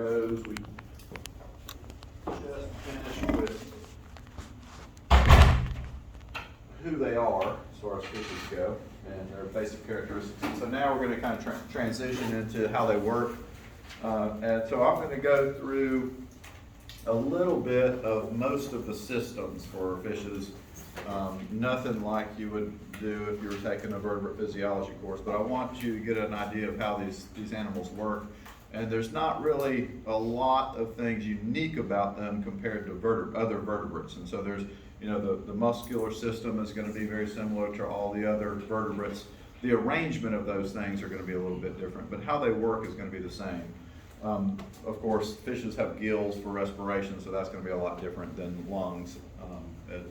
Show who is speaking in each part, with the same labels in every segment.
Speaker 1: goes, we just finished with who they are as far as fishes go and their basic characteristics. So now we're going to kind of transition into how they work. And so I'm going to go through a little bit of most of the systems for fishes. Nothing like you would do if you were taking a vertebrate physiology course, but I want you to get an idea of how these animals work. And there's not really a lot of things unique about them compared to other vertebrates. And so there's, the muscular system is going to be very similar to all the other vertebrates. The arrangement of those things are going to be a little bit different, but how they work is going to be the same. Of course, fishes have gills for respiration, so that's going to be a lot different than lungs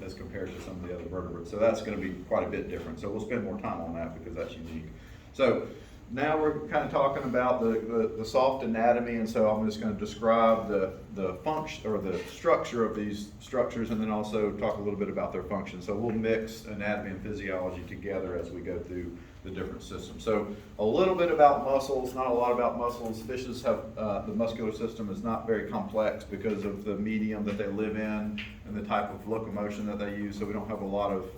Speaker 1: as compared to some of the other vertebrates. So that's going to be quite a bit different. So we'll spend more time on that because that's unique. So now we're kind of talking about the soft anatomy, and so I'm just going to describe the function or the structure of these structures, and then also talk a little bit about their function. So we'll mix anatomy and physiology together as we go through the different systems. So a little bit about muscles, not a lot about muscles. Fishes have, the muscular system is not very complex because of the medium that they live in and the type of locomotion that they use, so we don't have a lot of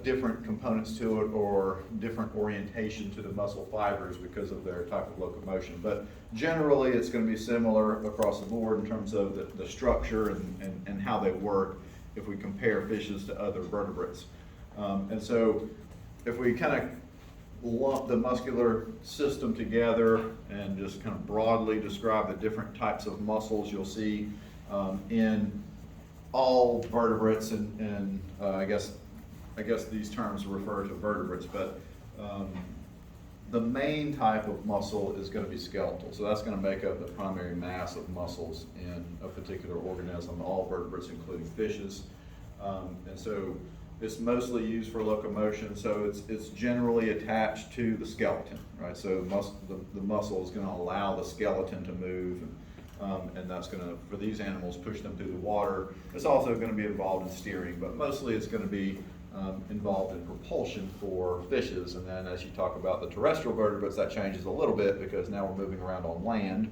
Speaker 1: different components to it or different orientation to the muscle fibers because of their type of locomotion. But generally it's going to be similar across the board in terms of the structure and how they work if we compare fishes to other vertebrates. And so if we kind of lump the muscular system together and just kind of broadly describe the different types of muscles you'll see in all vertebrates, and I guess these terms refer to vertebrates, but the main type of muscle is going to be skeletal. So that's going to make up the primary mass of muscles in a particular organism, all vertebrates including fishes. And so it's mostly used for locomotion, so it's generally attached to the skeleton, right? So the muscle is going to allow the skeleton to move, and that's going to, for these animals, push them through the water. It's also going to be involved in steering, but mostly it's going to be involved in propulsion for fishes. And then as you talk about the terrestrial vertebrates, that changes a little bit because now we're moving around on land,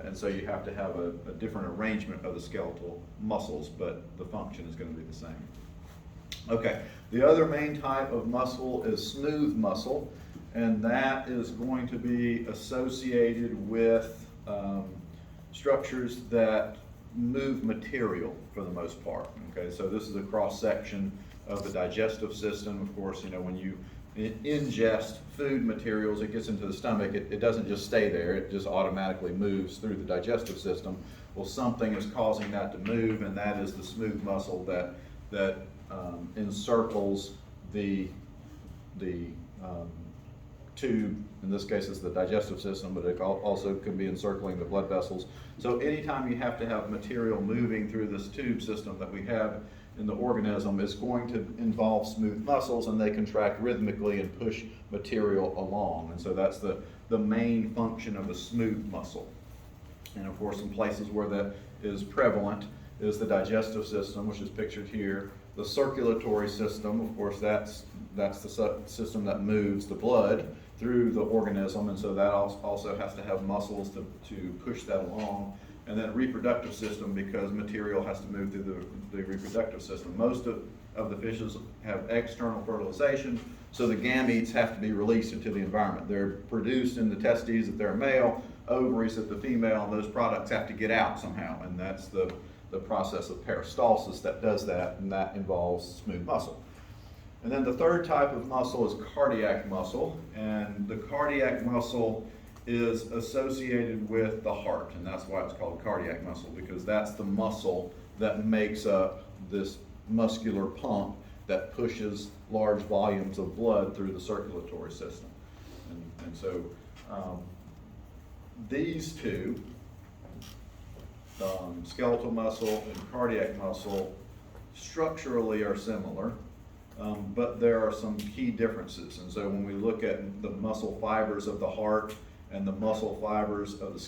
Speaker 1: and so you have to have a different arrangement of the skeletal muscles, but the function is going to be the same. Okay, the other main type of muscle is smooth muscle, and that is going to be associated with structures that move material for the most part. Okay, so this is a cross section of the digestive system. Of course, when you ingest food materials, it gets into the stomach, it doesn't just stay there, it just automatically moves through the digestive system. Well, something is causing that to move, and that is the smooth muscle that encircles the tube. In this case, it's the digestive system, but it also can be encircling the blood vessels. So anytime you have to have material moving through this tube system that we have in the organism, is going to involve smooth muscles, and they contract rhythmically and push material along. And so that's the main function of the smooth muscle. And of course, in places where that is prevalent is the digestive system, which is pictured here. The circulatory system, of course, that's the system that moves the blood through the organism, and so that also has to have muscles to push that along. And then reproductive system, because material has to move through the reproductive system. Most of the fishes have external fertilization, so the gametes have to be released into the environment. They're produced in the testes if they're a male, ovaries if the female, and those products have to get out somehow, and that's the process of peristalsis that does that, and that involves smooth muscle. And then the third type of muscle is cardiac muscle, and the cardiac muscle is associated with the heart, and that's why it's called cardiac muscle, because that's the muscle that makes up this muscular pump that pushes large volumes of blood through the circulatory system. And so these two, skeletal muscle and cardiac muscle, structurally are similar, but there are some key differences. And so when we look at the muscle fibers of the heart and the muscle fibers of the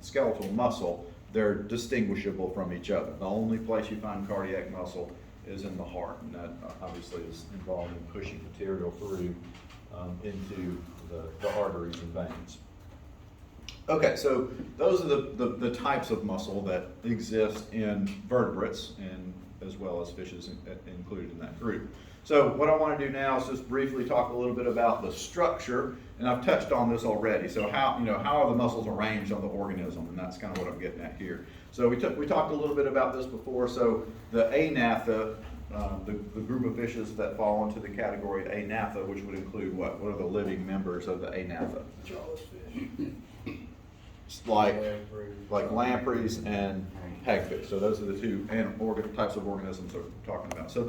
Speaker 1: skeletal muscle, they're distinguishable from each other. The only place you find cardiac muscle is in the heart, and that obviously is involved in pushing material through into the arteries and veins. Okay, so those are the types of muscle that exist in vertebrates and as well as fishes included in that group. So what I want to do now is just briefly talk a little bit about the structure, and I've touched on this already. So how are the muscles arranged on the organism, and that's kind of what I'm getting at here. So we talked a little bit about this before. So the Anatha, the group of fishes that fall into the category Anatha, which would include what? What are the living members of the Anatha?
Speaker 2: Jawless fish.
Speaker 1: Like lampreys and hagfish. So those are the two types of organisms we're talking about. So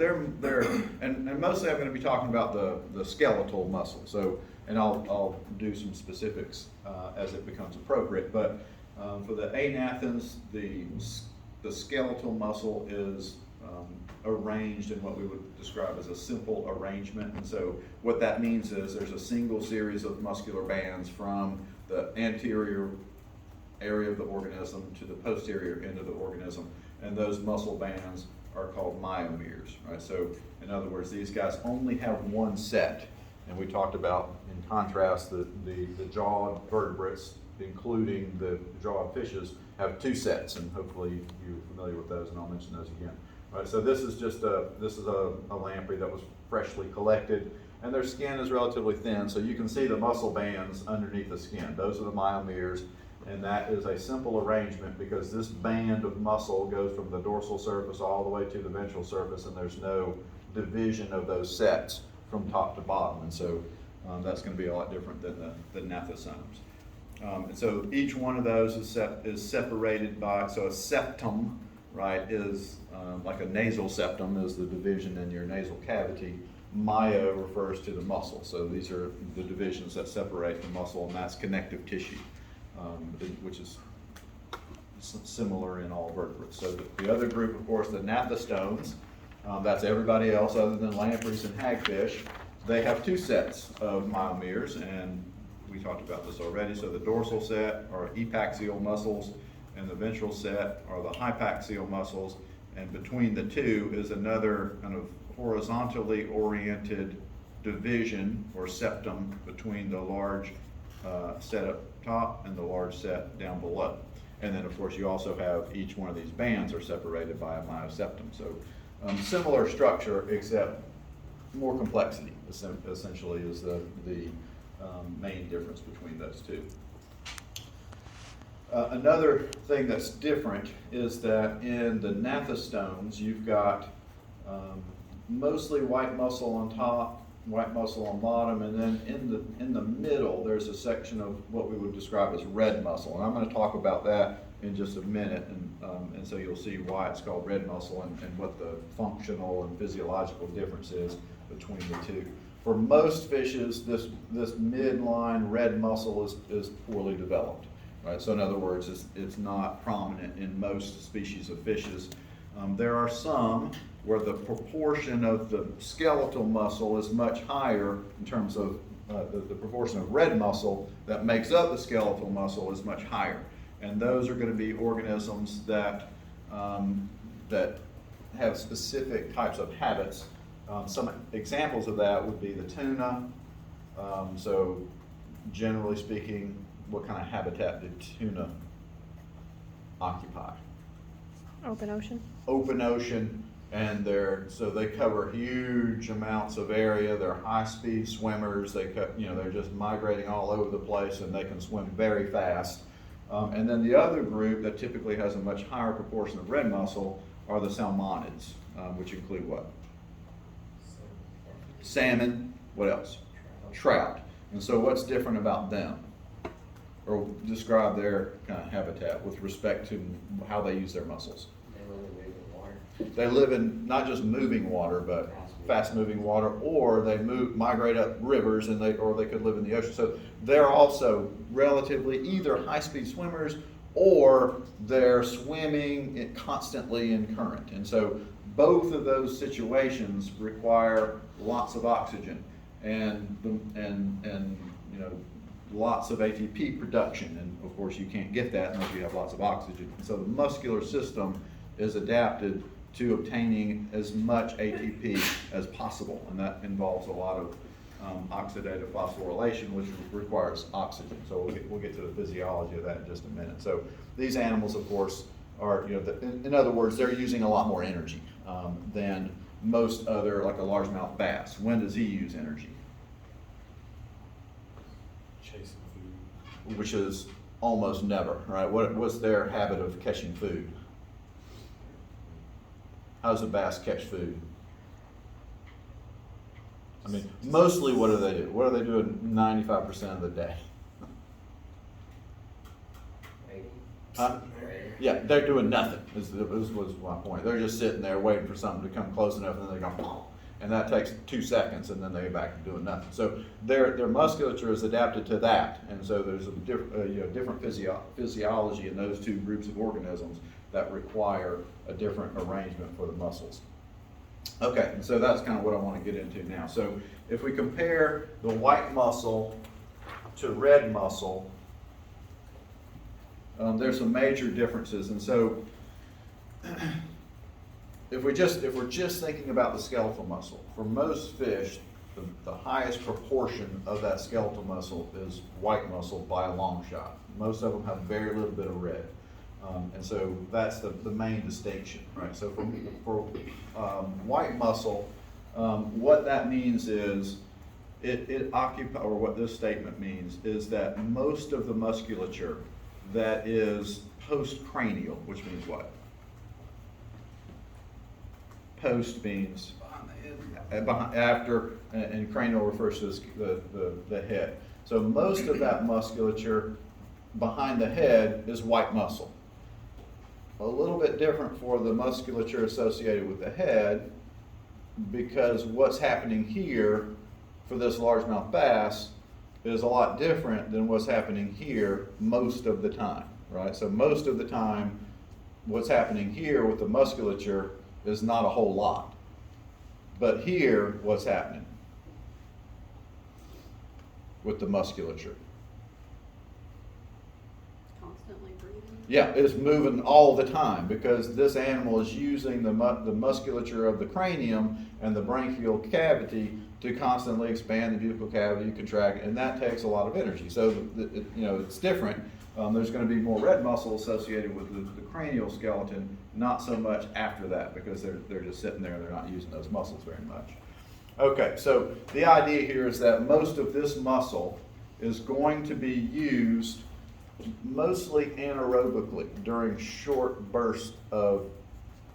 Speaker 1: and mostly I'm going to be talking about the skeletal muscle. So, and I'll do some specifics as it becomes appropriate. But for the anathans, the skeletal muscle is arranged in what we would describe as a simple arrangement. And so what that means is there's a single series of muscular bands from the anterior area of the organism to the posterior end of the organism, and those muscle bands are called myomeres, right? So in other words, these guys only have one set, and we talked about, in contrast, the jawed vertebrates, including the jawed fishes, have two sets, and hopefully you're familiar with those, and I'll mention those again. Right, so this is a lamprey that was freshly collected, and their skin is relatively thin, so you can see the muscle bands underneath the skin. Those are the myomeres. And that is a simple arrangement because this band of muscle goes from the dorsal surface all the way to the ventral surface, and there's no division of those sets from top to bottom. And so that's going to be a lot different than the gnathosomes. And so each one of those is separated by, so a septum, right, is like a nasal septum is the division in your nasal cavity. Myo refers to the muscle. So these are the divisions that separate the muscle, and that's connective tissue. Which is similar in all vertebrates. So the other group, of course, the gnathostomes, that's everybody else other than lampreys and hagfish. They have two sets of myomeres, and we talked about this already. So the dorsal set are epaxial muscles, and the ventral set are the hypaxial muscles, and between the two is another kind of horizontally oriented division or septum between the large set up top and the large set down below. And then of course you also have each one of these bands are separated by a myoseptum. So similar structure except more complexity essentially is the main difference between those two. Another thing that's different is that in the gnathostomes you've got mostly white muscle on top, white muscle on bottom, and then in the middle there's a section of what we would describe as red muscle, and I'm going to talk about that in just a minute, and so you'll see why it's called red muscle and what the functional and physiological difference is between the two. For most fishes, this midline red muscle is poorly developed, right? So in other words, it's not prominent in most species of fishes. There are some where the proportion of the skeletal muscle is much higher in terms of the proportion of red muscle that makes up the skeletal muscle is much higher. And those are going to be organisms that have specific types of habits. Some examples of that would be the tuna. So generally speaking, what kind of habitat did tuna occupy?
Speaker 3: Open ocean.
Speaker 1: Open ocean, and so they cover huge amounts of area. They're high-speed swimmers. They're just migrating all over the place, and they can swim very fast. And then the other group that typically has a much higher proportion of red muscle are the salmonids, which include what? Salmon. What else? Trout. And so what's different about them? Or describe their kind of habitat with respect to how they use their muscles. They live in not just moving water, but fast-moving water, or they migrate up rivers, or they could live in the ocean. So they're also relatively either high-speed swimmers or they're swimming constantly in current. And so both of those situations require lots of oxygen and lots of ATP production. And of course, you can't get that unless you have lots of oxygen. And so the muscular system is adapted to obtaining as much ATP as possible, and that involves a lot of oxidative phosphorylation, which requires oxygen. So we'll get to the physiology of that in just a minute. So these animals, of course, are, in other words, they're using a lot more energy than most other, like a largemouth bass. When does he use energy?
Speaker 2: Chasing food.
Speaker 1: Which is almost never, right? What's their habit of catching food? How does a bass catch food? I mean, mostly what do they do? What are they doing 95% of the day? Huh? Yeah, they're doing nothing, this was my point. They're just sitting there waiting for something to come close enough, and then they go, and that takes 2 seconds, and then they get back to doing nothing. So their musculature is adapted to that, and so there's a different physiology in those two groups of organisms that require a different arrangement for the muscles. Okay, and so that's kind of what I want to get into now. So if we compare the white muscle to red muscle, there's some major differences, and so if we're just thinking about the skeletal muscle, for most fish, the highest proportion of that skeletal muscle is white muscle by a long shot. Most of them have very little bit of red, and so that's the main distinction, right? So for white muscle, what that means is it occupies, or what this statement means is that most of the musculature that is postcranial, which means what? Post means after, and cranial refers to the head. So most of that musculature behind the head is white muscle. A little bit different for the musculature associated with the head, because what's happening here for this largemouth bass is a lot different than what's happening here most of the time, right? So most of the time, what's happening here with the musculature is not a whole lot. But here, what's happening with the musculature?
Speaker 4: Constantly breathing?
Speaker 1: Yeah, it's moving all the time, because this animal is using the musculature of the cranium and the branchial cavity to constantly expand the buccal cavity, contract, and that takes a lot of energy. So it's different. There's going to be more red muscle associated with the cranial skeleton, not so much after that, because they're just sitting there, they're not using those muscles very much. Okay, so the idea here is that most of this muscle is going to be used mostly anaerobically during short bursts of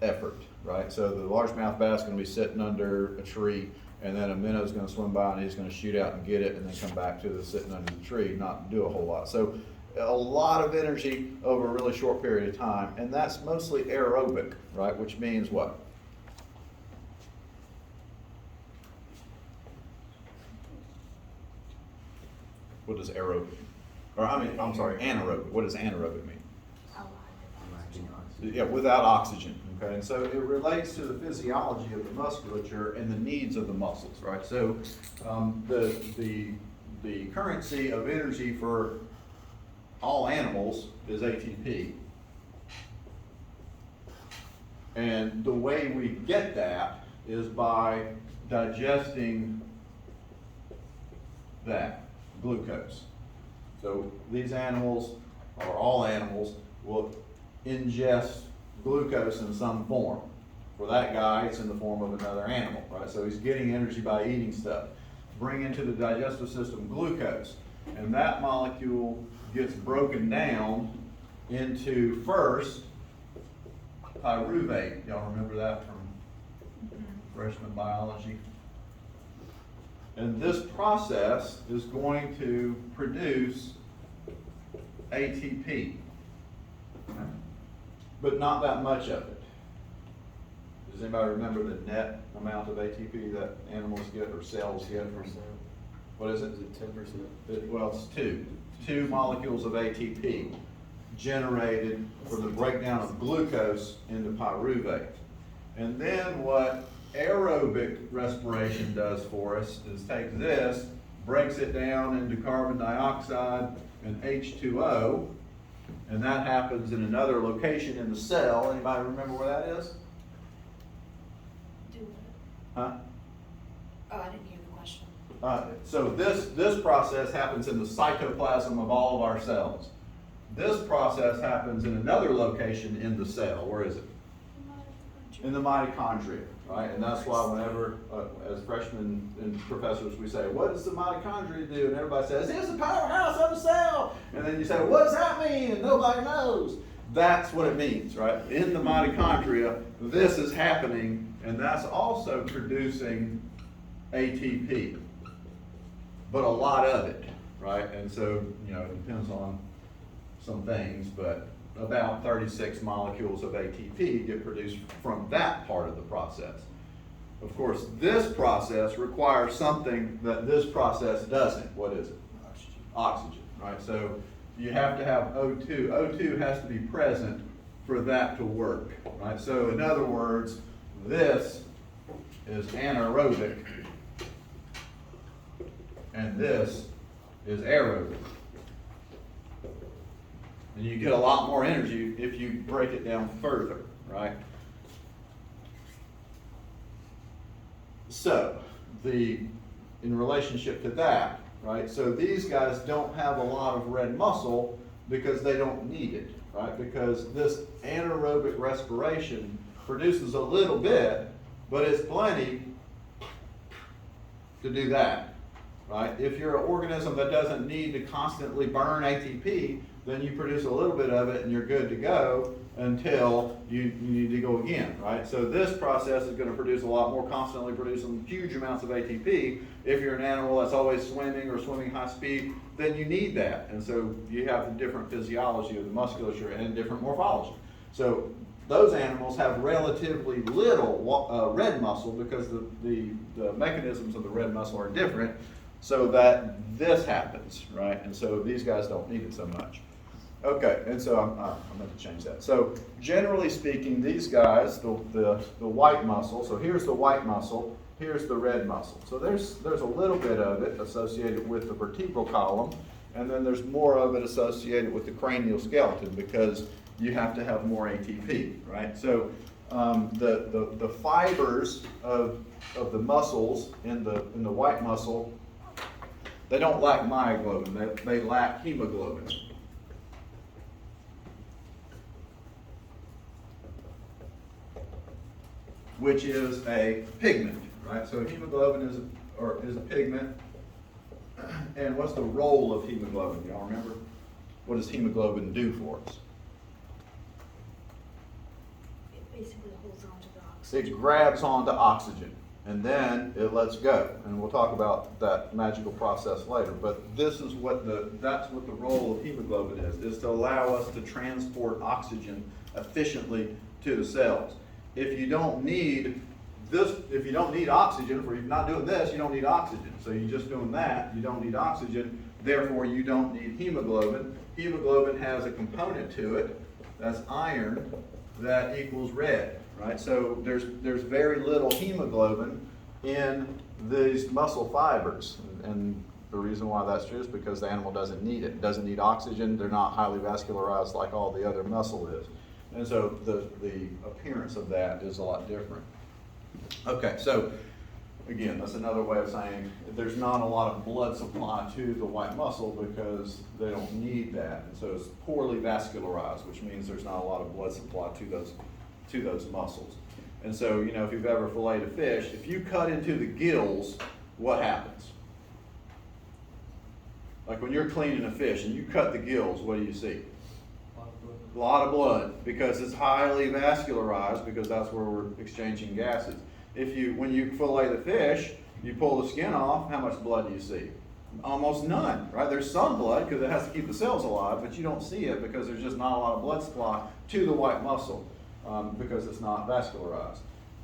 Speaker 1: effort, right? So the largemouth bass is going to be sitting under a tree, and then a minnow's going to swim by and he's going to shoot out and get it, and then come back to the sitting under the tree, not do a whole lot. So a lot of energy over a really short period of time, and that's mostly aerobic, right? Which means what? What does aerobic mean? Anaerobic. What does anaerobic mean? Yeah, without oxygen, okay? And so it relates to the physiology of the musculature and the needs of the muscles, right? So the currency of energy for all animals is ATP. And the way we get that is by digesting that glucose. So these animals, or all animals, will ingest glucose in some form. For that guy, it's in the form of another animal, right? So he's getting energy by eating stuff. Bring into the digestive system glucose, and that molecule gets broken down into first pyruvate. Y'all remember that from freshman biology? And this process is going to produce ATP, but not that much of it. Does anybody remember the net amount of ATP that animals get or cells get?
Speaker 2: 10%.
Speaker 1: What is it?
Speaker 2: Is it 10%?
Speaker 1: Well, it's two molecules of ATP generated for the breakdown of glucose into pyruvate. And then what aerobic respiration does for us is take this, breaks it down into carbon dioxide and H2O, and that happens in another location in the cell. Anybody remember where that is?
Speaker 4: Do what?
Speaker 1: Huh?
Speaker 4: Oh, I didn't hear the question.
Speaker 1: So this process happens in the cytoplasm of all of our cells. This process happens in another location in the cell. Where is it? In the mitochondria, right? And that's why whenever, as freshmen and professors, we say, what does the mitochondria do? And everybody says, it's the powerhouse of the cell. And then you say, what does that mean? And nobody knows. That's what it means, right? In the mitochondria, this is happening, and that's also producing ATP, but a lot of it, right? And so, it depends on some things, but about 36 molecules of ATP get produced from that part of the process. Of course, this process requires something that this process doesn't. What is it? Oxygen, right? So you have to have O2. O2 has to be present for that to work, right? So in other words, this is anaerobic and this is aerobic. And you get a lot more energy if you break it down further, right? So, in relationship to that, right? So these guys don't have a lot of red muscle because they don't need it, right? Because this anaerobic respiration produces a little bit, but it's plenty to do that, right? If you're an organism that doesn't need to constantly burn ATP, then you produce a little bit of it and you're good to go until you need to go again, right? So this process is going to produce a lot more, constantly producing huge amounts of ATP. If you're an animal that's always swimming or swimming high speed, then you need that. And so you have the different physiology of the musculature and different morphology. So those animals have relatively little red muscle because the mechanisms of the red muscle are different, so that this happens, right? And so these guys don't need it so much. Okay, and so I'm going to change that. So generally speaking, these guys, the white muscle, so here's the white muscle, here's the red muscle. So there's a little bit of it associated with the vertebral column, and then there's more of it associated with the cranial skeleton because you have to have more ATP, right? So the fibers of the muscles in the white muscle, they don't lack myoglobin, they lack hemoglobin. Which is a pigment, right? So hemoglobin is a pigment. And what's the role of hemoglobin? Y'all remember? What does hemoglobin do for us?
Speaker 5: It basically holds on to the oxygen.
Speaker 1: It grabs onto oxygen and then it lets go. And we'll talk about that magical process later. But this is that's what the role of hemoglobin is to allow us to transport oxygen efficiently to the cells. If you don't need oxygen, if you're not doing this, you don't need oxygen. So you're just doing that, you don't need oxygen, therefore you don't need hemoglobin. Hemoglobin has a component to it, that's iron, that equals red, right? So there's very little hemoglobin in these muscle fibers. And the reason why that's true is because the animal doesn't need it. It doesn't need oxygen, they're not highly vascularized like all the other muscle is. And so the appearance of that is a lot different. Okay, so again, that's another way of saying there's not a lot of blood supply to the white muscle because they don't need that. And so it's poorly vascularized, which means there's not a lot of blood supply to those muscles. And so, if you've ever filleted a fish, if you cut into the gills, what happens? Like when you're cleaning a fish and you cut the gills, what do you see? A lot of blood because it's highly vascularized because that's where we're exchanging gases. When you fillet the fish, you pull the skin off, how much blood do you see? Almost none, right? There's some blood because it has to keep the cells alive, but you don't see it because there's just not a lot of blood supply to the white muscle because it's not vascularized.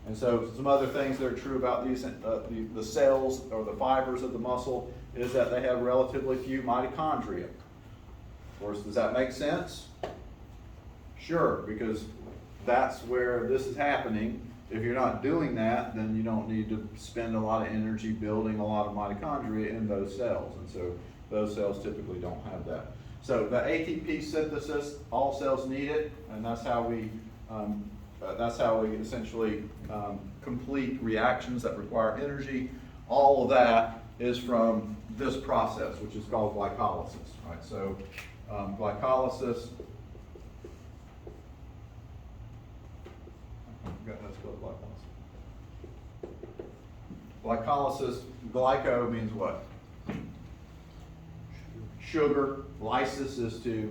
Speaker 1: And so some other things that are true about these the cells or the fibers of the muscle is that they have relatively few mitochondria. Of course, does that make sense? Sure, because that's where this is happening. If you're not doing that, then you don't need to spend a lot of energy building a lot of mitochondria in those cells. And so those cells typically don't have that. So the ATP synthesis, all cells need it, and that's how we essentially complete reactions that require energy. All of that is from this process, which is called glycolysis, right? So glycolysis, let's go to glycolysis. Glycolysis, glyco means what? Sugar. Lysis is to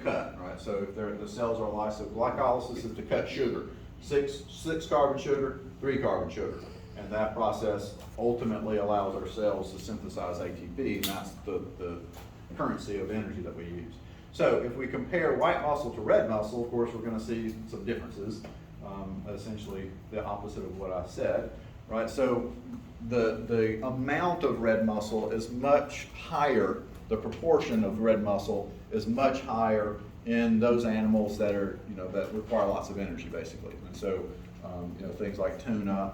Speaker 1: cut, right? So if the cells are lysis, glycolysis is to cut sugar. Six carbon sugar, 3 carbon sugar. And that process ultimately allows our cells to synthesize ATP, and that's the currency of energy that we use. So if we compare white muscle to red muscle, of course, we're going to see some differences, essentially the opposite of what I said, right? So the amount of red muscle is much higher, the proportion of red muscle is much higher in those animals that are, that require lots of energy, basically. And so, things like tuna,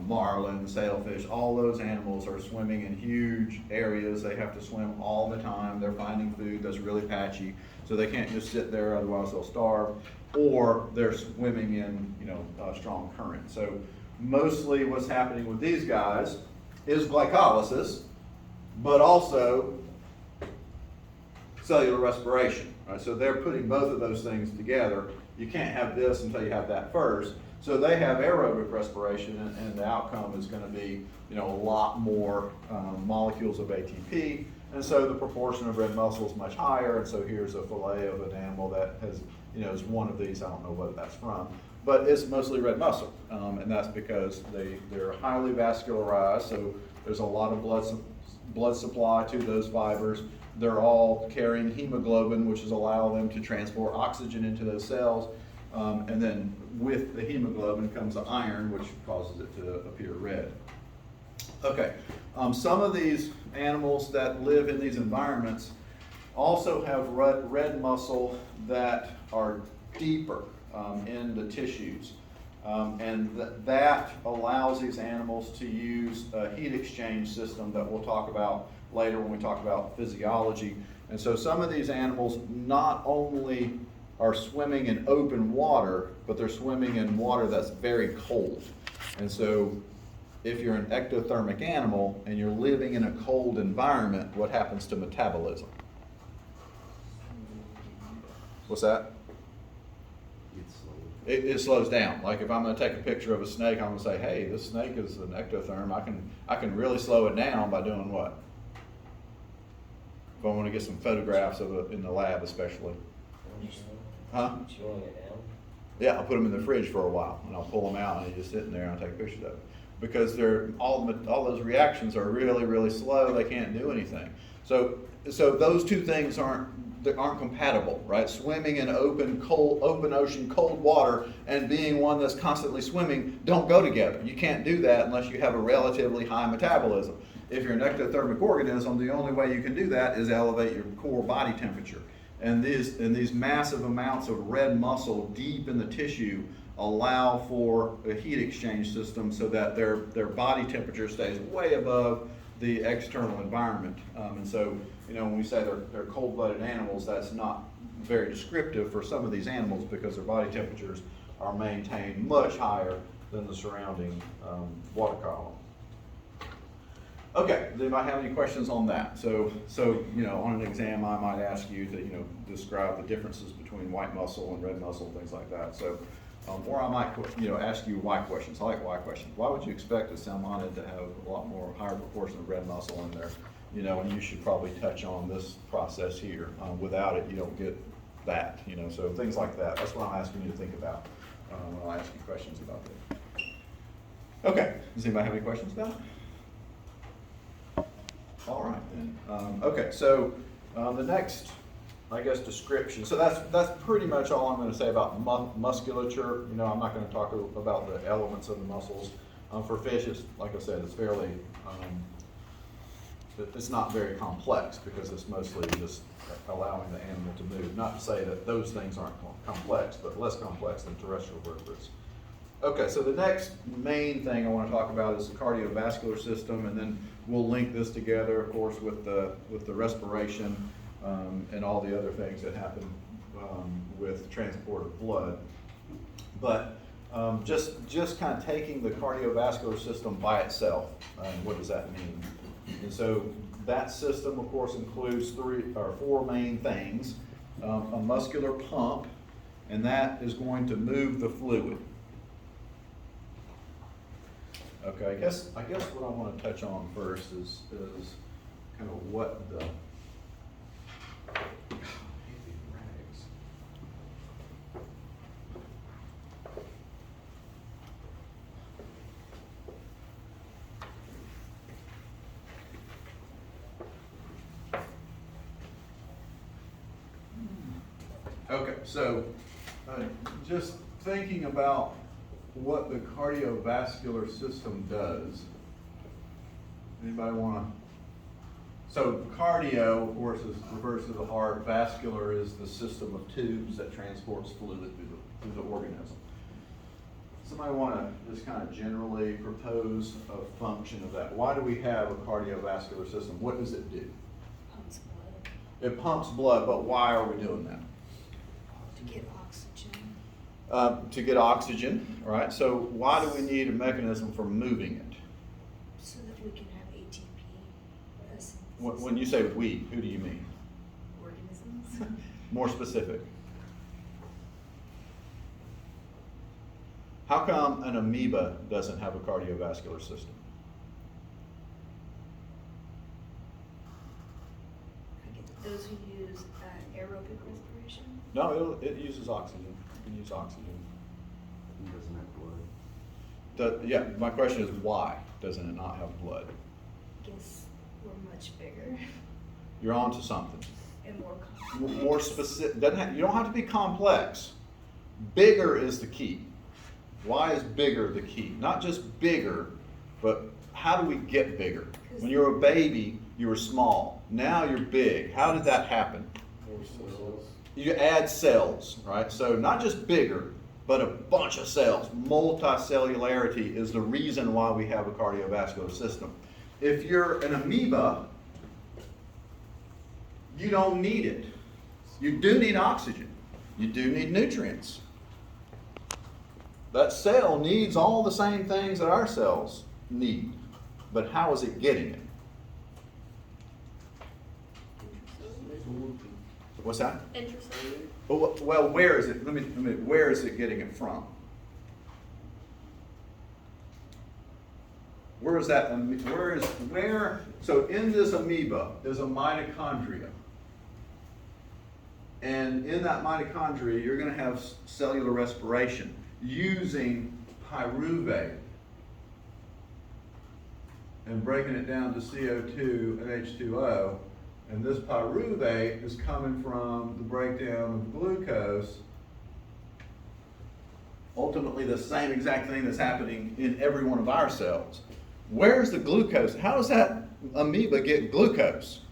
Speaker 1: marlin, sailfish, all those animals are swimming in huge areas. They have to swim all the time. They're finding food that's really patchy, so they can't just sit there, otherwise they'll starve, or they're swimming in, a strong current. So mostly what's happening with these guys is glycolysis, but also cellular respiration, right? So they're putting both of those things together. You can't have this until you have that first. So they have aerobic respiration, and the outcome is going to be, a lot more molecules of ATP, and so the proportion of red muscle is much higher. And so here's a fillet of an animal that has, is one of these. I don't know what that's from, but it's mostly red muscle, and that's because they're highly vascularized. So there's a lot of blood supply to those fibers. They're all carrying hemoglobin, which is allowing them to transport oxygen into those cells. And then with the hemoglobin comes the iron, which causes it to appear red. Okay, some of these animals that live in these environments also have red muscle that are deeper in the tissues. And that allows these animals to use a heat exchange system that we'll talk about later when we talk about physiology. And so some of these animals not only are swimming in open water, but they're swimming in water that's very cold. And so if you're an ectothermic animal and you're living in a cold environment, what happens to metabolism? What's that? It slows down. Like if I'm going to take a picture of a snake, I'm going to say, hey, this snake is an ectotherm. I can really slow it down by doing what? If I want to get some photographs of it in the lab, especially. Huh?
Speaker 6: Chilling it down?
Speaker 1: Yeah, I'll put them in the fridge for a while, and I'll pull them out, and you're just sitting there, and I'll take pictures of it. Because all those reactions are really, really slow. They can't do anything. So those two things aren't compatible, right? Swimming in open ocean, cold water, and being one that's constantly swimming don't go together. You can't do that unless you have a relatively high metabolism. If you're an ectothermic organism, the only way you can do that is elevate your core body temperature. And these massive amounts of red muscle deep in the tissue allow for a heat exchange system so that their body temperature stays way above the external environment. And so, when we say they're cold-blooded animals, that's not very descriptive for some of these animals because their body temperatures are maintained much higher than the surrounding water column. Okay, does anybody have any questions on that? So on an exam, I might ask you to, describe the differences between white muscle and red muscle, things like that. So, or I might, ask you why questions. I like why questions. Why would you expect a salmonid to have a lot more higher proportion of red muscle in there? And you should probably touch on this process here. Without it, you don't get that, so things like that. That's what I'm asking you to think about when I ask you questions about that. Okay, does anybody have any questions about it? All right then. Okay, so the next, description. So that's pretty much all I'm going to say about musculature. I'm not going to talk about the elements of the muscles. For fish, it's like I said, it's fairly, it's not very complex because it's mostly just allowing the animal to move. Not to say that those things aren't complex, but less complex than terrestrial vertebrates. Okay, so the next main thing I want to talk about is the cardiovascular system, and then we'll link this together, of course, with the respiration and all the other things that happen with transport of blood. But Just kind of taking the cardiovascular system by itself, what does that mean? And so that system, of course, includes four main things. A muscular pump, and that is going to move the fluid. Okay, I guess what I want to touch on first is kind of what the Okay, so just thinking about what the cardiovascular system does. Anybody want to? So cardio, of course, refers to the heart. Vascular is the system of tubes that transports fluid through the organism. Somebody want to just kind of generally propose a function of that? Why do we have a cardiovascular system? What does it do?
Speaker 5: Pumps blood
Speaker 1: It pumps blood, but why are we doing that?
Speaker 5: to get oxygen.
Speaker 1: To get oxygen, right? So why do we need a mechanism for moving it?
Speaker 5: So that we can have ATP as
Speaker 1: When you say we, who do you mean?
Speaker 5: organisms.
Speaker 1: More specific. How come an amoeba doesn't have a cardiovascular system?
Speaker 5: I get those who use aerobic respiration.
Speaker 1: No, it uses oxygen. It can use oxygen.
Speaker 2: It doesn't have blood.
Speaker 1: Yeah, my question is why doesn't it not have blood?
Speaker 5: Guess we're much bigger
Speaker 1: You're on to something.
Speaker 5: and more complex.
Speaker 1: More specific. You don't have to be complex. Bigger is the key. Why is bigger the key? Not just bigger, but how do we get bigger? When you were a baby, you were small. Now you're big. How did that happen?
Speaker 2: More cells.
Speaker 1: You add cells, right? So not just bigger, but a bunch of cells. Multicellularity is the reason why we have a cardiovascular system. If you're an amoeba, you don't need it. You do need oxygen. You do need nutrients. That cell needs all the same things that our cells need. But how is it getting it? What's that?
Speaker 4: Intracellular.
Speaker 1: Well, where is it? Where is it getting it from? Where is that? So in this amoeba is a mitochondria. And in that mitochondria, you're going to have cellular respiration using pyruvate and breaking it down to CO2 and H2O. And this pyruvate is coming from the breakdown of glucose. Ultimately, the same exact thing that's happening in every one of our cells. Where's the glucose? How does that amoeba get glucose?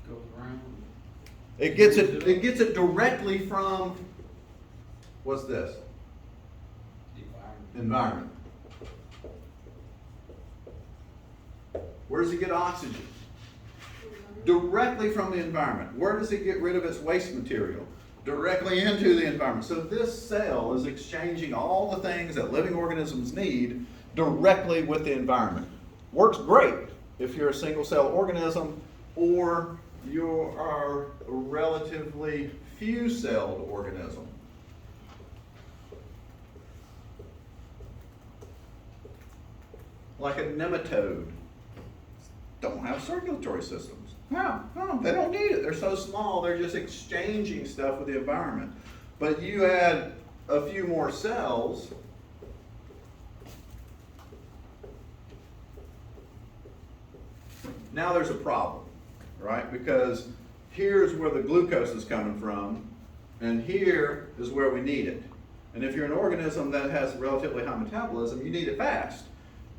Speaker 2: Goes around.
Speaker 1: It gets it directly from, what's this? Environment. Where does it get oxygen? Directly from the environment. Where does it get rid of its waste material? Directly into the environment. So this cell is exchanging all the things that living organisms need directly with the environment. Works great if you're a single cell organism or you are a relatively few celled organism. Like a nematode. Don't have circulatory systems. No, they don't need it. They're so small, they're just exchanging stuff with the environment. But you add a few more cells, now there's a problem, right? Because here's where the glucose is coming from, and here is where we need it. And if you're an organism that has relatively high metabolism, you need it fast.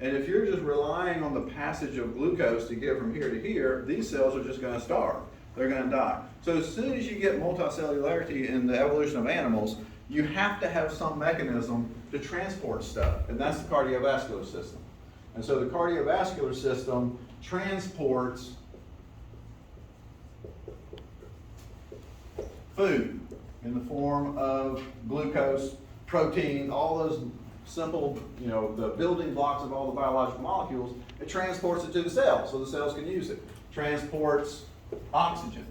Speaker 1: And if you're just relying on the passage of glucose to get from here to here, these cells are just going to starve. They're going to die. So as soon as you get multicellularity in the evolution of animals, you have to have some mechanism to transport stuff, and that's the cardiovascular system. And so the cardiovascular system transports food in the form of glucose protein, all those simple, the building blocks of all the biological molecules, it transports it to the cell so the cells can use it. Transports oxygen.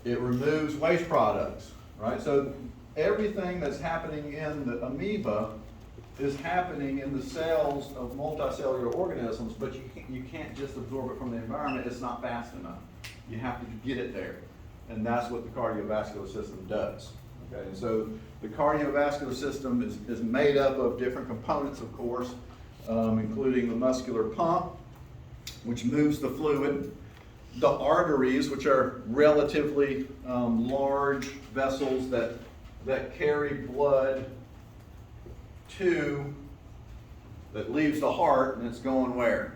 Speaker 1: It removes waste products, right? So everything that's happening in the amoeba is happening in the cells of multicellular organisms, but you can't just absorb it from the environment. It's not fast enough. You have to get it there. And that's what the cardiovascular system does. Okay, and so the cardiovascular system is made up of different components, of course, including the muscular pump, which moves the fluid, the arteries, which are relatively large vessels that carry blood that leaves the heart, and it's going where?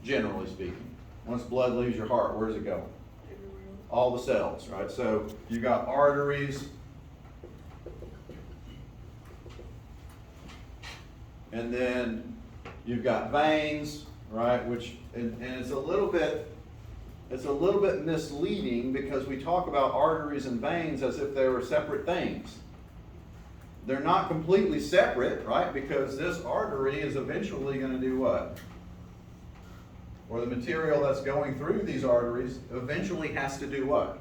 Speaker 1: Generally speaking. Once blood leaves your heart, where does it go? All the cells, right? So you got arteries, and then you've got veins, right? Which and it's a little bit misleading because we talk about arteries and veins as if they were separate things. They're not completely separate, right? Because this artery is eventually going to do what? Or the material that's going through these arteries eventually has to do what?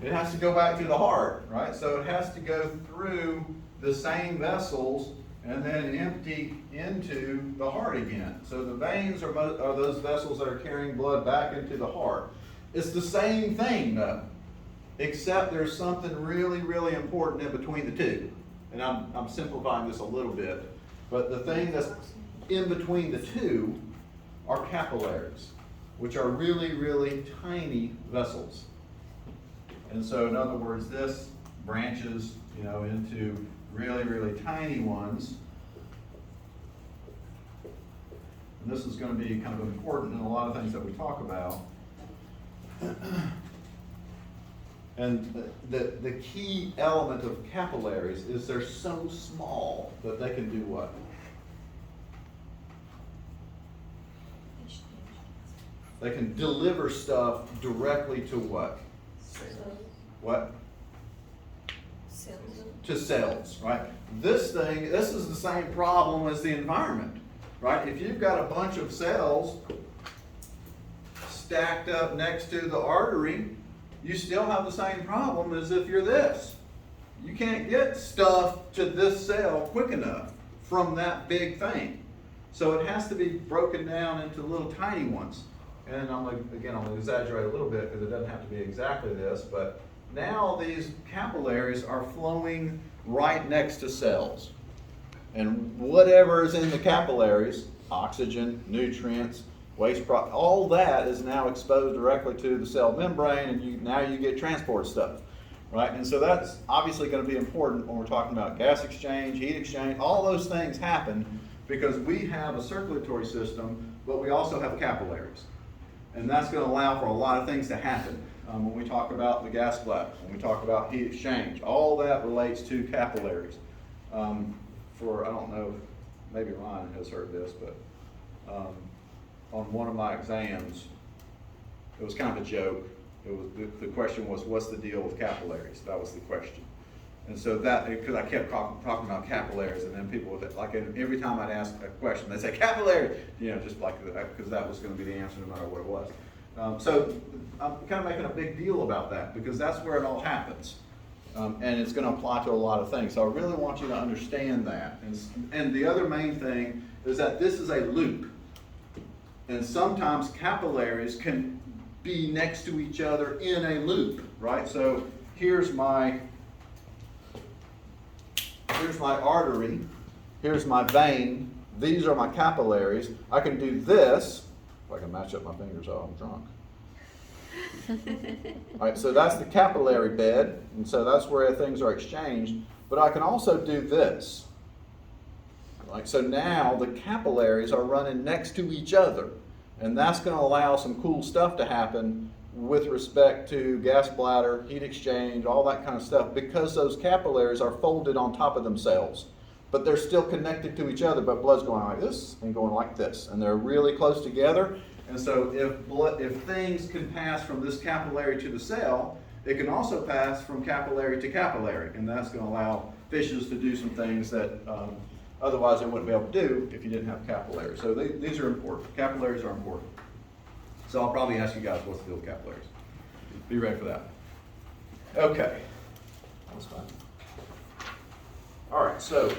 Speaker 1: It has to go back to the heart, right? So it has to go through the same vessels and then empty into the heart again. So the veins are those vessels that are carrying blood back into the heart. It's the same thing though, except there's something really, really important in between the two. And I'm simplifying this a little bit, but the thing that's in between the two are capillaries, which are really, really tiny vessels. And so in other words, this branches, into really, really tiny ones. And this is going to be kind of important in a lot of things that we talk about. And the key element of capillaries is they're so small that they can do what? They can deliver stuff directly to what? What?
Speaker 5: Cells.
Speaker 1: To cells, right? This is the same problem as the environment, right? If you've got a bunch of cells stacked up next to the artery, you still have the same problem as if you're this. You can't get stuff to this cell quick enough from that big thing. So it has to be broken down into little tiny ones. And I'm going to exaggerate a little bit because it doesn't have to be exactly this, but now these capillaries are flowing right next to cells. And whatever is in the capillaries, oxygen, nutrients, waste product, all that is now exposed directly to the cell membrane, and now you get transport stuff, right? And so that's obviously going to be important when we're talking about gas exchange, heat exchange. All those things happen because we have a circulatory system, but we also have capillaries. And that's going to allow for a lot of things to happen. When we talk about the gas bladder, when we talk about heat exchange, all that relates to capillaries. I don't know, maybe Ryan has heard this, but on one of my exams, it was kind of a joke. The question was, what's the deal with capillaries? That was the question. And so because I kept talking about capillaries, and then people would, like every time I'd ask a question, they'd say capillary, just like, because that was going to be the answer no matter what it was. So I'm kind of making a big deal about that because that's where it all happens. And it's going to apply to a lot of things. So I really want you to understand that. And the other main thing is that this is a loop. And sometimes capillaries can be next to each other in a loop, right? So here's my artery, here's my vein, these are my capillaries. I can do this, if I can match up my fingers, I'm drunk. All right, so that's the capillary bed, and so that's where things are exchanged, but I can also do this. Right, so now the capillaries are running next to each other, and that's going to allow some cool stuff to happen with respect to gas bladder, heat exchange, all that kind of stuff, because those capillaries are folded on top of themselves. But they're still connected to each other, but blood's going like this and going like this. And they're really close together. And so if things can pass from this capillary to the cell, It can also pass from capillary to capillary, and that's going to allow fishes to do some things that otherwise they wouldn't be able to do if you didn't have capillaries. So these are important. Capillaries are important. So I'll probably ask you guys what's the deal with capillaries. Be ready for that. Okay. That's fine. All right, so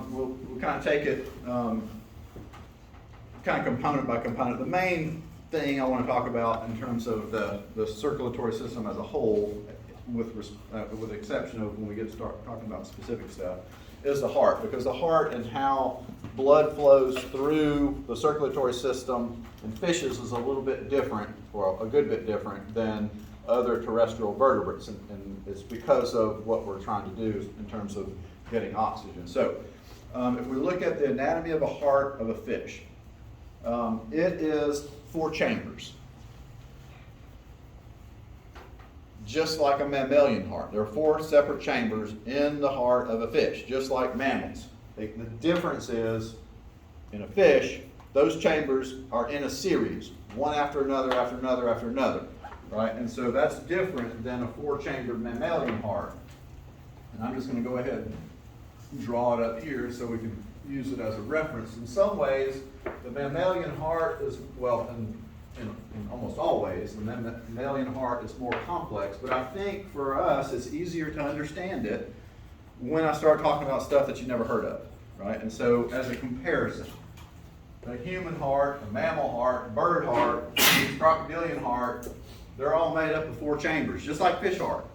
Speaker 1: we'll kind of take it kind of component by component. The main thing I want to talk about in terms of the circulatory system as a whole, with the exception of when we get to start talking about specific stuff, is the heart. Because the heart and how blood flows through the circulatory system in fishes is a little bit different, or a good bit different, than other terrestrial vertebrates. And it's because of what we're trying to do in terms of getting oxygen. So if we look at the anatomy of a heart of a fish, it is 4 chambers. Just like a mammalian heart. There are 4 separate chambers in the heart of a fish, just like mammals. The difference is, in a fish, those chambers are in a series, one after another, after another, after another, right? And so that's different than a 4-chambered mammalian heart. And I'm just going to go ahead and draw it up here so we can use it as a reference. In some ways, the mammalian heart is, well, in almost all ways, the mammalian heart is more complex, but I think for us it's easier to understand it when I start talking about stuff that you never heard of, right? And so as a comparison, a human heart, a mammal heart, bird heart, crocodilian heart, they're all made up of 4 chambers, just like fish heart.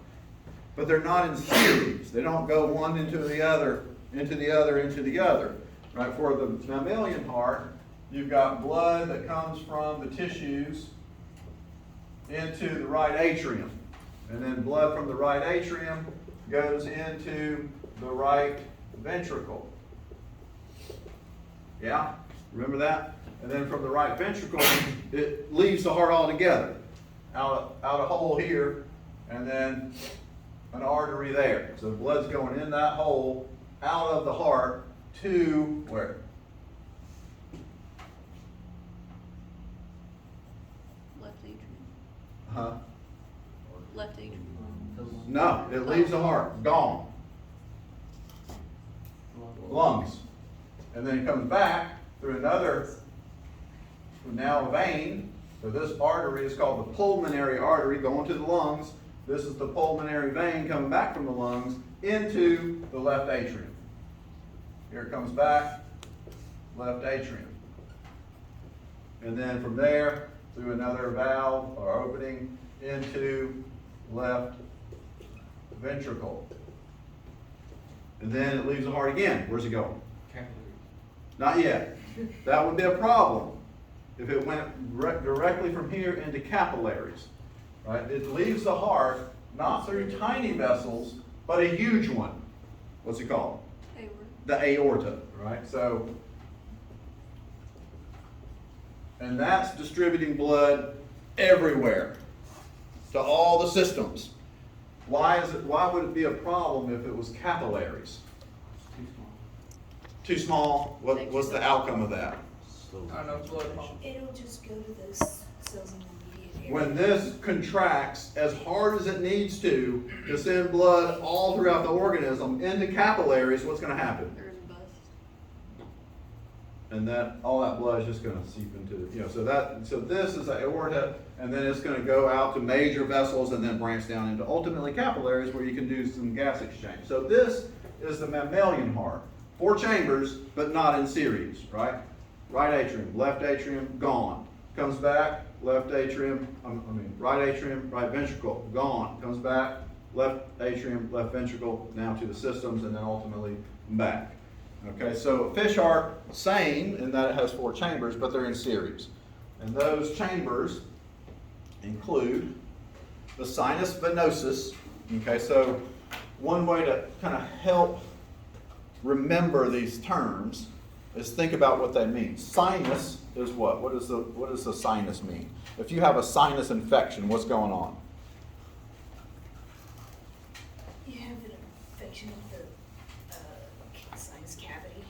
Speaker 1: But they're not in series. They don't go one into the other, into the other, into the other. Right? For the mammalian heart, you've got blood that comes from the tissues into the right atrium. And then blood from the right atrium goes into the right ventricle. Yeah? Remember that? And then from the right ventricle, it leaves the heart altogether. Out a hole here, and then an artery there. So the blood's going in that hole, out of the heart to where?
Speaker 4: Left atrium.
Speaker 1: Huh?
Speaker 4: Left atrium.
Speaker 1: No, it leaves the heart, gone. Lungs. And then it comes back through another, now a vein. So this artery is called the pulmonary artery going to the lungs. This is the pulmonary vein coming back from the lungs into the left atrium. Here it comes back, left atrium. And then from there, through another valve or opening into left ventricle. And then it leaves the heart again. Where's it going? Not yet. That would be a problem if it went directly from here into capillaries. Right? It leaves the heart not through tiny vessels, but a huge one. What's it called?
Speaker 4: Aorta.
Speaker 1: The aorta, right? So, and that's distributing blood everywhere to all the systems. Why would it be a problem if it was capillaries? Too small? What's the outcome of that?
Speaker 5: It'll just go to those cells in the immediate area.
Speaker 1: When this contracts as hard as it needs to send blood all throughout the organism into capillaries, what's going to happen?
Speaker 4: There's a bust.
Speaker 1: And that all that blood is just going to seep into, so this is the aorta, and then it's going to go out to major vessels and then branch down into ultimately capillaries where you can do some gas exchange. So this is the mammalian heart. 4 chambers, but not in series, right? Right atrium, left atrium, gone. Comes back, left atrium, right atrium, right ventricle, gone. Comes back, left atrium, left ventricle, now to the systems, and then ultimately back. Okay, so fish heart, same in that it has 4 chambers, but they're in series. And those chambers include the sinus venosus. Okay, so one way to kind of help remember these terms is think about what they mean. Sinus is what? What does the sinus mean? If you have a sinus infection, what's going on?
Speaker 5: You have an infection of the sinus cavity.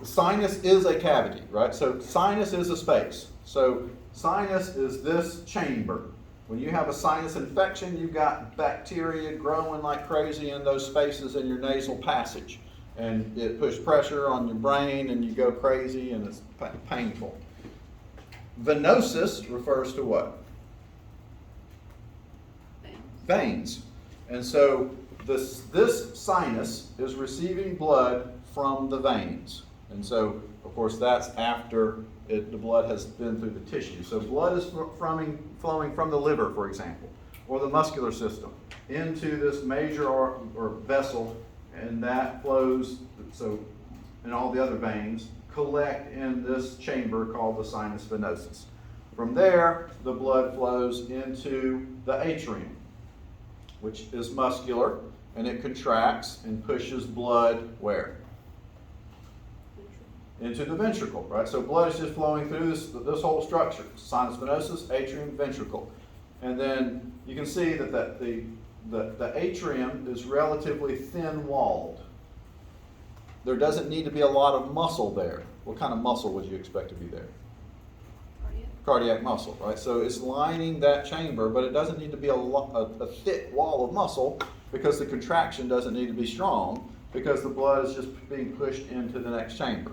Speaker 1: Sinus is a cavity, right? So sinus is a space. So sinus is this chamber, When you have a sinus infection, you've got bacteria growing like crazy in those spaces in your nasal passage. And it puts pressure on your brain and you go crazy and it's painful. Venosus refers to what? Veins. And so this sinus is receiving blood from the veins. And so, of course, that's after the blood has been through the tissue. So blood is flowing from the liver, for example, or the muscular system into this major or vessel, and that flows, so, and all the other veins collect in this chamber called the sinus venosus. From there, the blood flows into the atrium, which is muscular, and it contracts and pushes blood where? Into the ventricle, right? So blood is just flowing through this whole structure, sinus venosus, atrium, ventricle. And then you can see that the atrium is relatively thin-walled. There doesn't need to be a lot of muscle there. What kind of muscle would you expect to be there? Cardiac muscle, right? So it's lining that chamber, but it doesn't need to be a thick wall of muscle because the contraction doesn't need to be strong because the blood is just being pushed into the next chamber.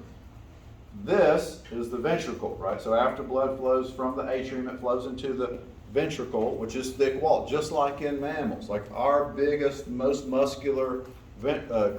Speaker 1: This is the ventricle, right? So after blood flows from the atrium, it flows into the ventricle, which is thick walled, just like in mammals. Like our biggest, most muscular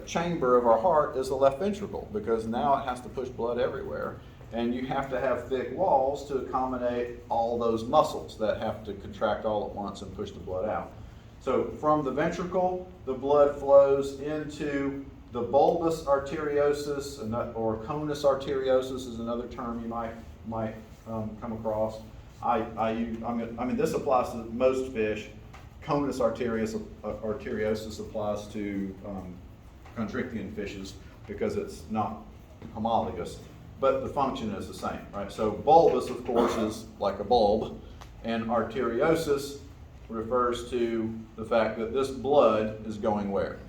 Speaker 1: chamber of our heart is the left ventricle because now it has to push blood everywhere. And you have to have thick walls to accommodate all those muscles that have to contract all at once and push the blood out. So from the ventricle, the blood flows into the bulbous arteriosus, or conus arteriosus is another term you might come across. This applies to most fish. Conus arteriosus applies to chondrichthyan fishes because it's not homologous. But the function is the same, right? So bulbous, of course, is like a bulb, and arteriosus refers to the fact that this blood is going where?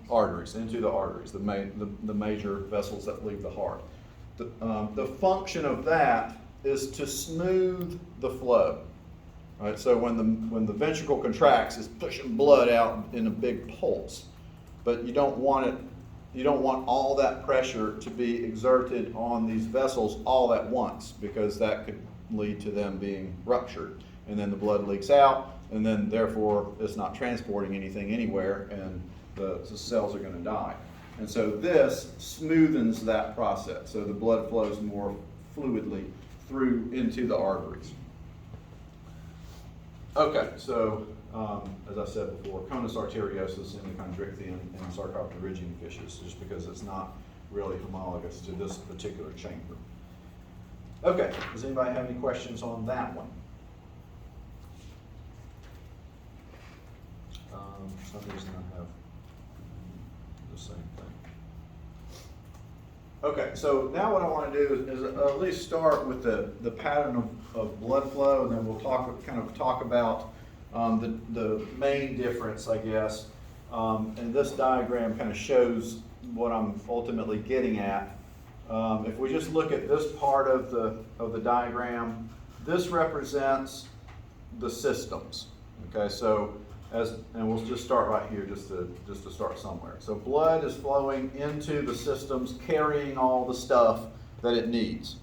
Speaker 1: Arteries, into the arteries, the major vessels that leave the heart. The function of that is to smooth the flow, right? So when the ventricle contracts, it's pushing blood out in a big pulse, but you don't want all that pressure to be exerted on these vessels all at once because that could lead to them being ruptured. And then the blood leaks out, and then therefore it's not transporting anything anywhere, and the cells are going to die. And so this smoothens that process. So the blood flows more fluidly through into the arteries. Okay, so as I said before, conus arteriosus in the chondrichthyan and sarcopterygian fishes, just because it's not really homologous to this particular chamber. Okay, does anybody have any questions on that one? For some reason I have the same thing. Okay, so now what I want to do is at least start with the pattern of blood flow, and then we'll talk about the main difference, I guess. And this diagram kind of shows what I'm ultimately getting at. If we just look at this part of the diagram, this represents the systems. Okay, so and we'll just start right here, just to start somewhere. So blood is flowing into the systems, carrying all the stuff that it needs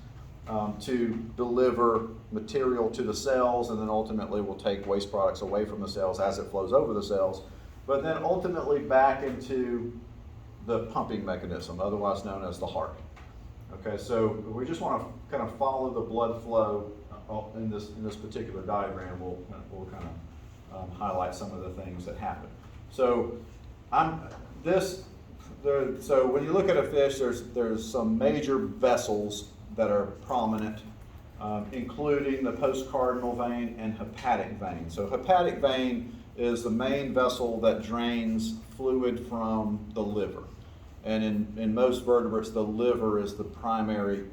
Speaker 1: to deliver material to the cells, and then ultimately will take waste products away from the cells as it flows over the cells, but then ultimately back into the pumping mechanism, otherwise known as the heart. Okay, so we just want to kind of follow the blood flow in this particular diagram. We'll kind of highlight some of the things that happen. So so when you look at a fish, there's some major vessels that are prominent, including the postcardinal vein and hepatic vein. So hepatic vein is the main vessel that drains fluid from the liver. And in most vertebrates, the liver is the primary,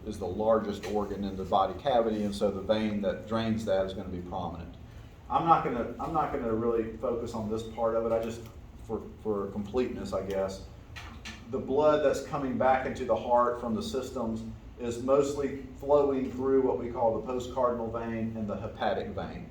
Speaker 1: is the largest organ in the body cavity, and so the vein that drains that is going to be prominent. I'm not gonna really focus on this part of it. I just, for completeness, I guess, the blood that's coming back into the heart from the systems is mostly flowing through what we call the postcardinal vein and the hepatic vein.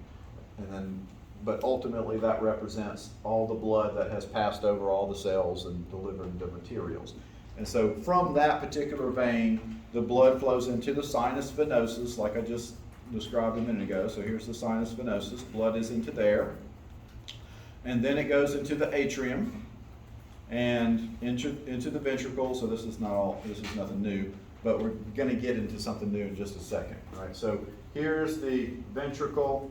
Speaker 1: And then, but ultimately that represents all the blood that has passed over all the cells and delivered the materials. And so from that particular vein, the blood flows into the sinus venosus, like I just described a minute ago. So here's the sinus venosus, blood is into there. And then it goes into the atrium and into the ventricle. So this is nothing new, but we're gonna get into something new in just a second, right? So here's the ventricle,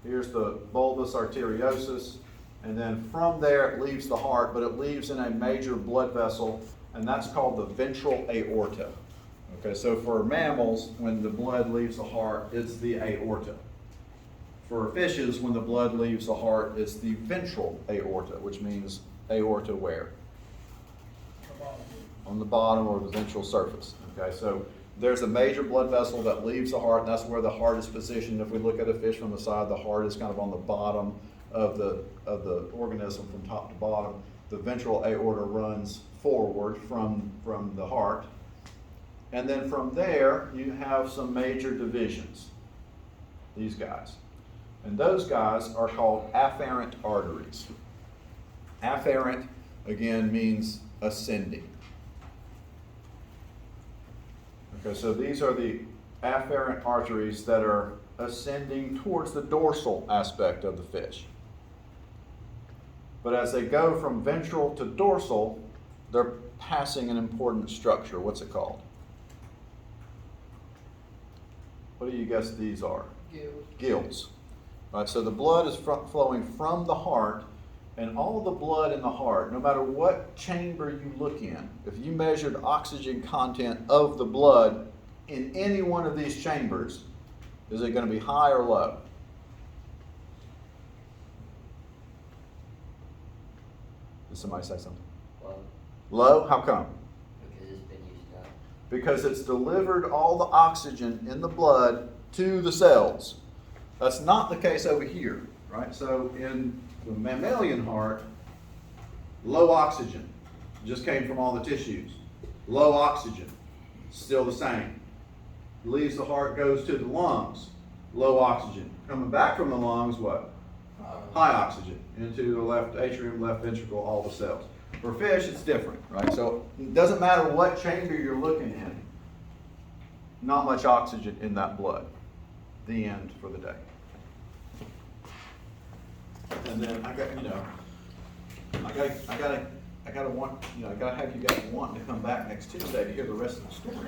Speaker 1: here's the bulbus arteriosus, and then from there it leaves the heart, but it leaves in a major blood vessel, and that's called the ventral aorta. Okay, so for mammals, when the blood leaves the heart, it's the aorta. For fishes, when the blood leaves the heart, it's the ventral aorta, which means aorta where? On the bottom or the ventral surface. Okay, so there's a major blood vessel that leaves the heart, and that's where the heart is positioned. If we look at a fish from the side, the heart is kind of on the bottom of the organism from top to bottom. The ventral aorta runs forward from the heart. And then from there, you have some major divisions, these guys. And those guys are called afferent arteries. Afferent, again, means ascending. Okay, so these are the afferent arteries that are ascending towards the dorsal aspect of the fish. But as they go from ventral to dorsal, they're passing an important structure. What's it called? What do you guess these are?
Speaker 2: Gills.
Speaker 1: Gills. All right, so the blood is flowing from the heart, and all the blood in the heart, no matter what chamber you look in, if you measured oxygen content of the blood in any one of these chambers, is it going to be high or low? Did somebody say something?
Speaker 6: Well,
Speaker 1: Low? How come?
Speaker 6: because it's been used up.
Speaker 1: Because it's delivered all the oxygen in the blood to the cells. That's not the case over here, right? So in the mammalian heart, low oxygen, just came from all the tissues. Low oxygen, still the same. Leaves the heart, goes to the lungs, low oxygen. Coming back from the lungs, what? High oxygen, into the left atrium, left ventricle, all the cells. For fish, it's different, right? So it doesn't matter what chamber you're looking in, not much oxygen in that blood. The end for the day. And then I gotta have you guys wanting to come back next Tuesday to hear the rest of the story.